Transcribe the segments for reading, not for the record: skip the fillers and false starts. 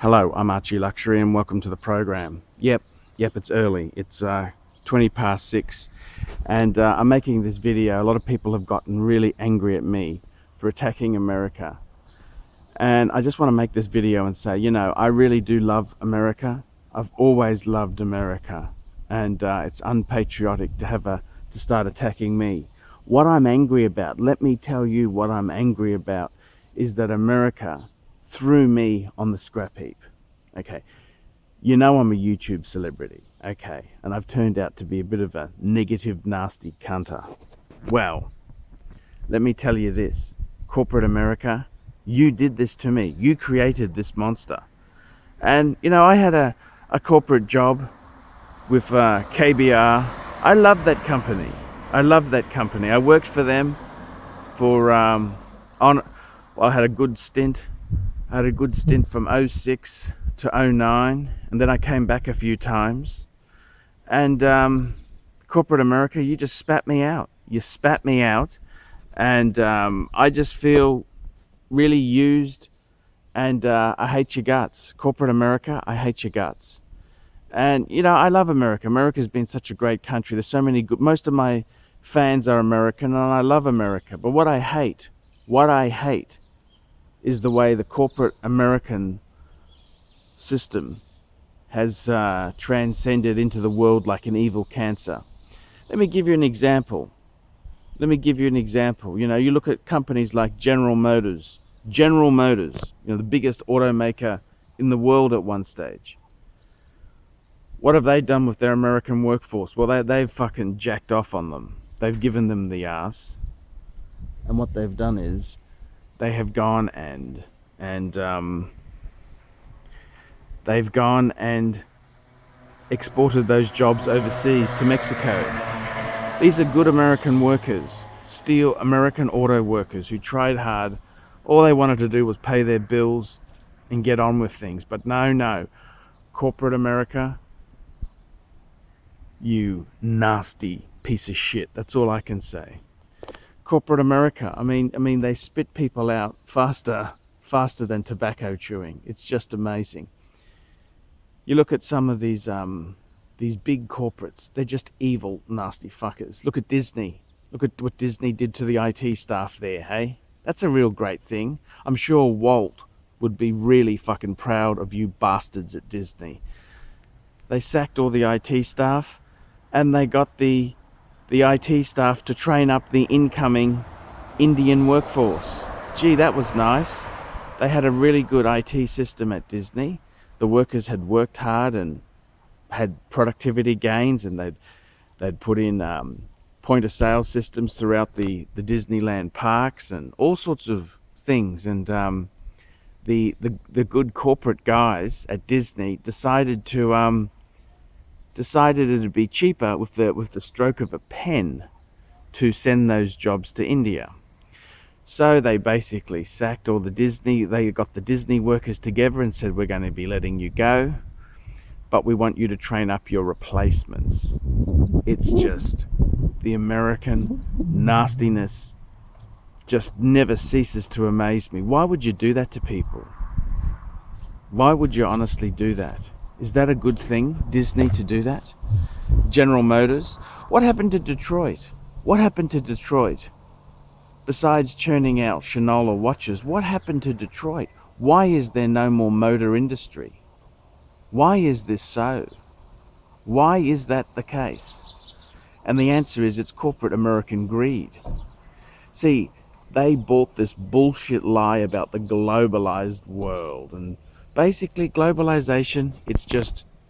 Hello, I'm Archie Luxury and welcome to the program. Yep, it's early. It's 20 past 6 and I'm making this video. A lot of people have gotten really angry at me for attacking America. And I just want to make this video and say, I really do love America. I've always loved America. And it's unpatriotic to start attacking me. What I'm angry about, let me tell you what I'm angry about, is that America threw me on the scrap heap. Okay, I'm a YouTube celebrity, okay, and I've turned out to be a bit of a negative, nasty cunter. Well, let me tell you this, corporate America, you did this to me. You created this monster. And, I had a corporate job with KBR. I love that company. I worked for them for, I had a good stint. From 06 to 09, and then I came back a few times. And corporate America, you just spat me out. And I just feel really used, and I hate your guts. Corporate America, I hate your guts. And, I love America. America's been such a great country. There's so many good, most of my fans are American, and I love America. But what I hate is the way the corporate American system has transcended into the world like an evil cancer. Let me give you an example. You look at companies like General Motors, the biggest automaker in the world at one stage. What have they done with their American workforce? Well, they've fucking jacked off on them. They've given them the ass. And what they've done is they have gone and exported those jobs overseas to Mexico. These are good American workers, American auto workers who tried hard. All they wanted to do was pay their bills and get on with things. But no, corporate America, you nasty piece of shit. That's all I can say. Corporate America, I mean, they spit people out faster than tobacco chewing. It's just amazing. You look at some of these big corporates. They're just evil, nasty fuckers. Look at Disney. Look at what Disney did to the IT staff there, hey? That's a real great thing. I'm sure Walt would be really fucking proud of you bastards at Disney. They sacked all the IT staff, and they got the IT staff to train up the incoming Indian workforce. Gee, that was nice. They had a really good IT system at Disney. The workers had worked hard and had productivity gains, and they'd put in point of sale systems throughout the Disneyland parks and all sorts of things. And the good corporate guys at Disney decided it'd be cheaper with the stroke of a pen to send those jobs to India. So they basically sacked all they got the Disney workers together and said, we're going to be letting you go, but we want you to train up your replacements. It's just, the American nastiness just never ceases to amaze me. Why would you do that to people? Why would you honestly do that? Is that a good thing, Disney, to do that? General Motors? What happened to Detroit? Besides churning out Shinola watches, what happened to Detroit? Why is there no more motor industry? Why is this so? Why is that the case? And the answer is, it's corporate American greed. See, they bought this bullshit lie about the globalized world, and basically globalization,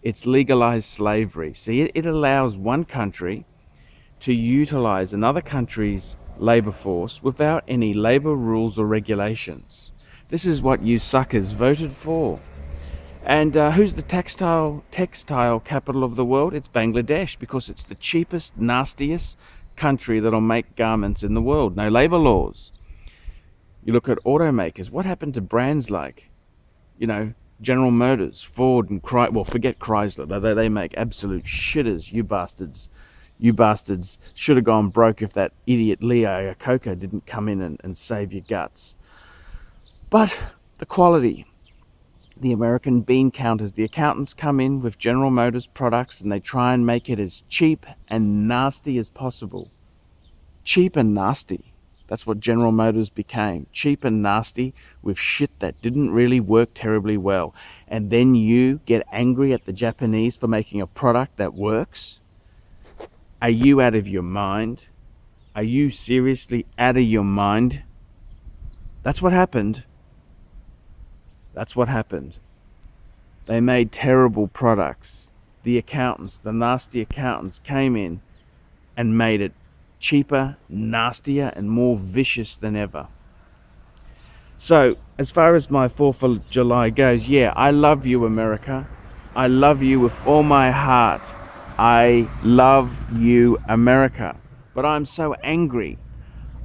it's legalized slavery. See, it allows one country to utilize another country's labor force without any labor rules or regulations. This is what you suckers voted for. And who's the textile capital of the world? It's Bangladesh, because it's the cheapest, nastiest country that'll make garments in the world. No labor laws. You look at automakers. What happened to brands like, General Motors, Ford, and forget Chrysler. They make absolute shitters. You bastards should have gone broke if that idiot Lee Iacocca didn't come in and save your guts. But the quality the American bean counters. The accountants come in with General Motors products and they try and make it as cheap and nasty as possible. Cheap and nasty. That's what General Motors became. Cheap and nasty with shit that didn't really work terribly well. And then you get angry at the Japanese for making a product that works? Are you out of your mind? Are you seriously out of your mind? That's what happened. That's what happened. They made terrible products. The accountants, the nasty accountants, came in and made it cheaper, nastier, and more vicious than ever. So, as far as my 4th of July goes, yeah, I love you, America. I love you with all my heart. I love you, America. But I'm so angry.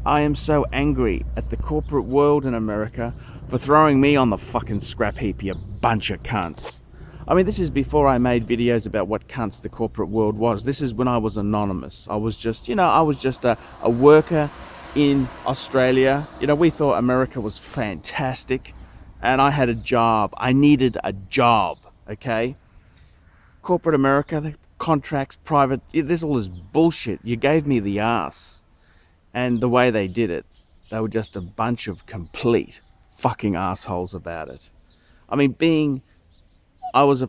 I am so angry at the corporate world in America for throwing me on the fucking scrap heap, you bunch of cunts. I mean, this is before I made videos about what cunts the corporate world was. This is when I was anonymous. I was just, a worker in Australia. We thought America was fantastic, and I had a job. I needed a job, okay? Corporate America, the contracts, private, there's all this bullshit. You gave me the ass. And the way they did it, they were just a bunch of complete fucking assholes about it. I mean, I was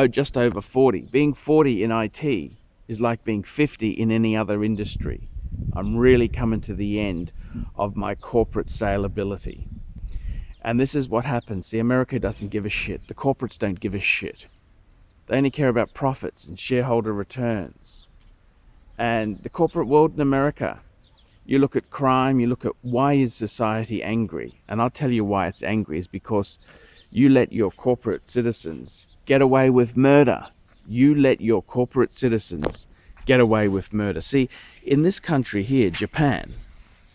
just over 40. Being 40 in IT is like being 50 in any other industry. I'm really coming to the end of my corporate saleability. And this is what happens. See, America doesn't give a shit. The corporates don't give a shit. They only care about profits and shareholder returns. And the corporate world in America, you look at crime, you look at why is society angry? And I'll tell you why it's angry is because you let your corporate citizens get away with murder. You let your corporate citizens get away with murder. See, in this country here, Japan,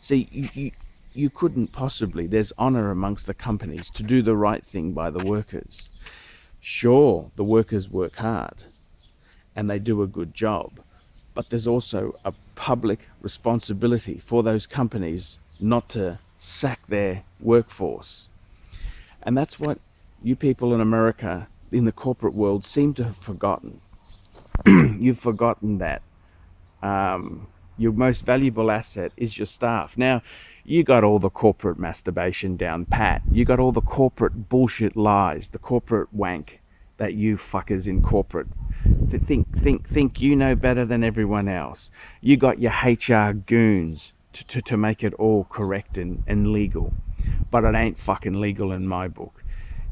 you couldn't possibly, there's honor amongst the companies to do the right thing by the workers. Sure, the workers work hard and they do a good job. But there's also a public responsibility for those companies not to sack their workforce. And that's what you people in America, in the corporate world, seem to have forgotten. You've forgotten that your most valuable asset is your staff. Now, you got all the corporate masturbation down pat. You got all the corporate bullshit lies, the corporate wank that you fuckers in corporate think you know better than everyone else. You got your HR goons to make it all correct and legal. But it ain't fucking legal in my book.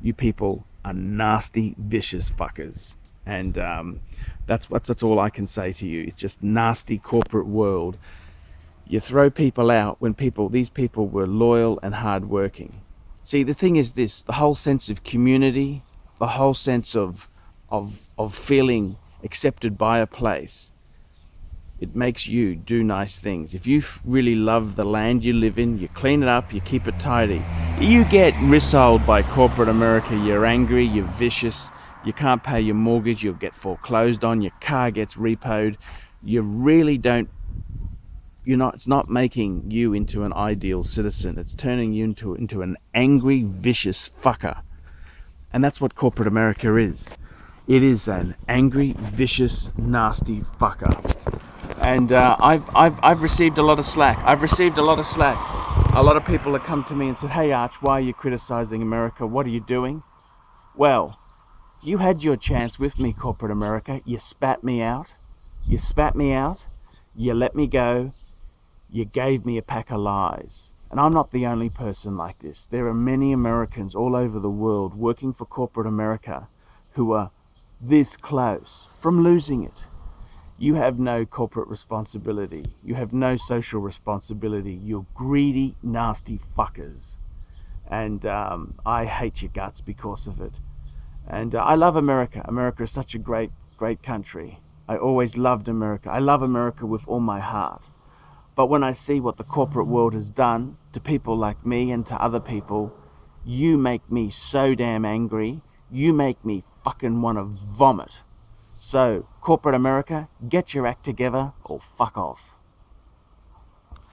You people are nasty, vicious fuckers. And that's all I can say to you. It's just nasty corporate world. You throw people out when these people were loyal and hardworking. See, the thing is this, the whole sense of community, the whole sense of feeling accepted by a place, it makes you do nice things. If you really love the land you live in, you clean it up, you keep it tidy. You get rissoled by corporate America, you're angry, you're vicious, you can't pay your mortgage, you'll get foreclosed on, your car gets repoed. You really don't, it's not making you into an ideal citizen. It's turning you into an angry, vicious fucker. And that's what corporate America is. It is an angry, vicious, nasty fucker. And I've received a lot of slack. A lot of people have come to me and said, "Hey Arch, why are you criticizing America? What are you doing?" Well, you had your chance with me, corporate America. You spat me out. You let me go. You gave me a pack of lies. And I'm not the only person like this. There are many Americans all over the world working for corporate America who are this close from losing it. You have no corporate responsibility. You have no social responsibility. You're greedy, nasty fuckers. And I hate your guts because of it. And I love America. America is such a great, great country. I always loved America. I love America with all my heart. But when I see what the corporate world has done to people like me and to other people, you make me so damn angry. You make me fucking want to vomit. So, corporate America, get your act together or fuck off.